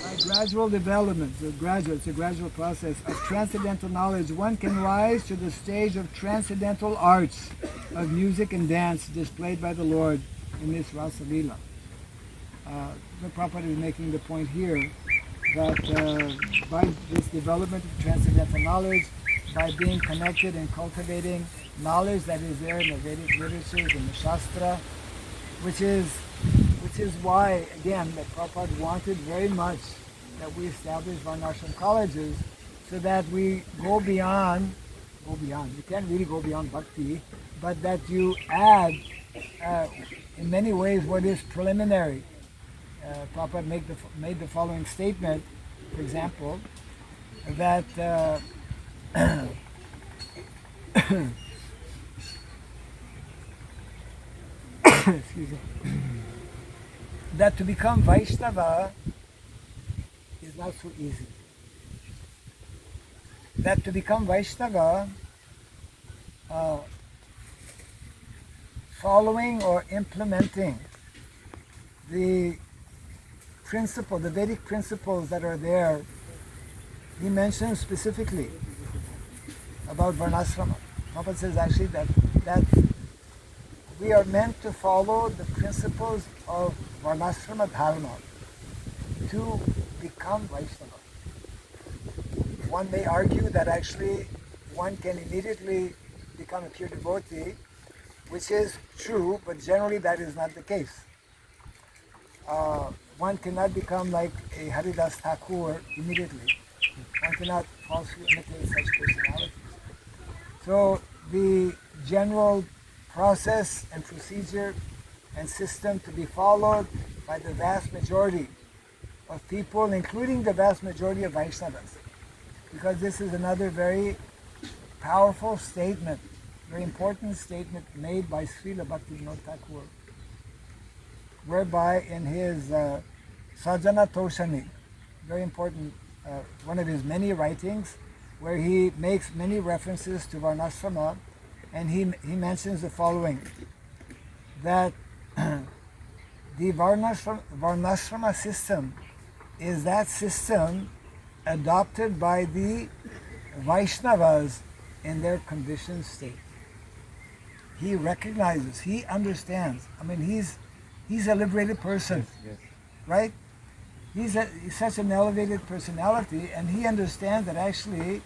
By gradual development, it's a gradual process of transcendental knowledge, one can rise to the stage of transcendental arts of music and dance displayed by the Lord in this Rasa Lila. The Prabhupada is making the point here that by this development of transcendental knowledge, by being connected and cultivating knowledge that is there in the Vedic literatures and the Shastra, which is why, again, that Prabhupada wanted very much that we establish Varnashram colleges so that we go beyond, you can't really go beyond Bhakti, but that you add, in many ways, what is preliminary. Prabhupada made the following statement, for example, that excuse me, that to become Vaisnava is not so easy. That to become Vaisnava, following or implementing the principle, the Vedic principles that are there, he mentions specifically about Varnasrama. Prabhupada says actually that we are meant to follow the principles of Varnasrama Dharma to become Vaishnava. One may argue that actually one can immediately become a pure devotee, which is true, but generally that is not the case. One cannot become like a Haridas Thakur immediately. One cannot falsely imitate such personalities. So the general process and procedure and system to be followed by the vast majority of people, including the vast majority of Vaishnavas, because this is another very powerful statement, very important statement made by Srila Bhaktivinoda Thakur, whereby in his Sajjana Toshani, very important, one of his many writings, where he makes many references to Varnasrama, and he mentions the following, that the Varnasrama system is that system adopted by the Vaishnavas in their conditioned state. He recognizes, he understands. I mean, he's a liberated person, yes. Right? He's such an elevated personality, and he understands that actually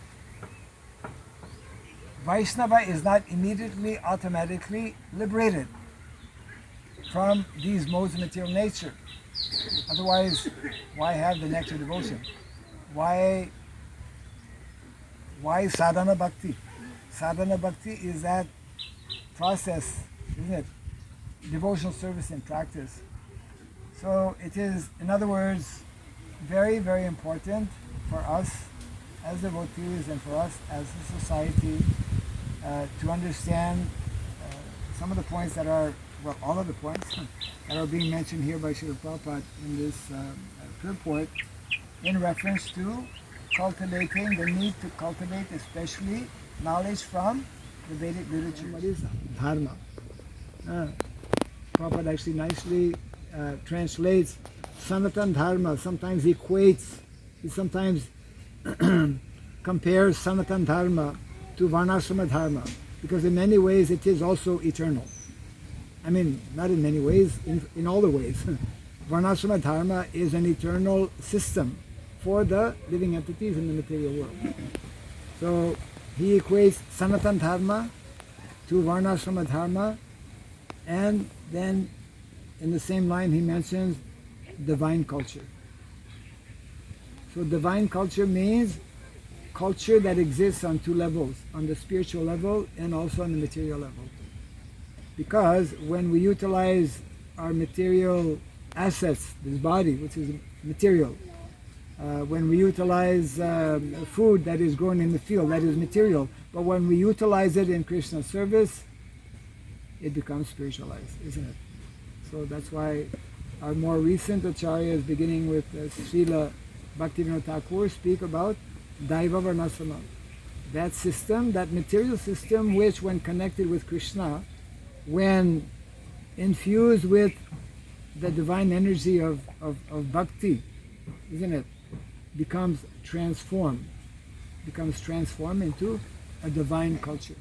Vaishnava is not immediately, automatically liberated from these modes of material nature. Otherwise, why have the nectar devotion? Why sadhana bhakti? Sadhana bhakti is that process, isn't it? Devotional service in practice. So it is, in other words, very, very important for us as devotees and for us as a society to understand some of the points that are, well, all of the points that are being mentioned here by Srila Prabhupada in this purport in reference to cultivating, the need to cultivate especially knowledge from the Vedic literature. What is that? Dharma. Prabhupada actually nicely translates Sanatan Dharma, sometimes equates, he sometimes compares Sanatan Dharma to Varnasrama Dharma, because in many ways it is also eternal. I mean, not in many ways, in all the ways. Varnasrama Dharma is an eternal system for the living entities in the material world. So he equates Sanatan Dharma to Varnasrama Dharma, and then in the same line he mentions divine culture. So divine culture means culture that exists on two levels, on the spiritual level and also on the material level. Because when we utilize our material assets, this body, which is material, when we utilize food that is grown in the field, that is material, but when we utilize it in Krishna's service, it becomes spiritualized, isn't it? So that's why our more recent acharyas, beginning with Srila Bhaktivinoda Thakur, speak about Daiva Varnasrama. That system, that material system, which when connected with Krishna, when infused with the divine energy of bhakti, isn't it, becomes transformed into a divine culture.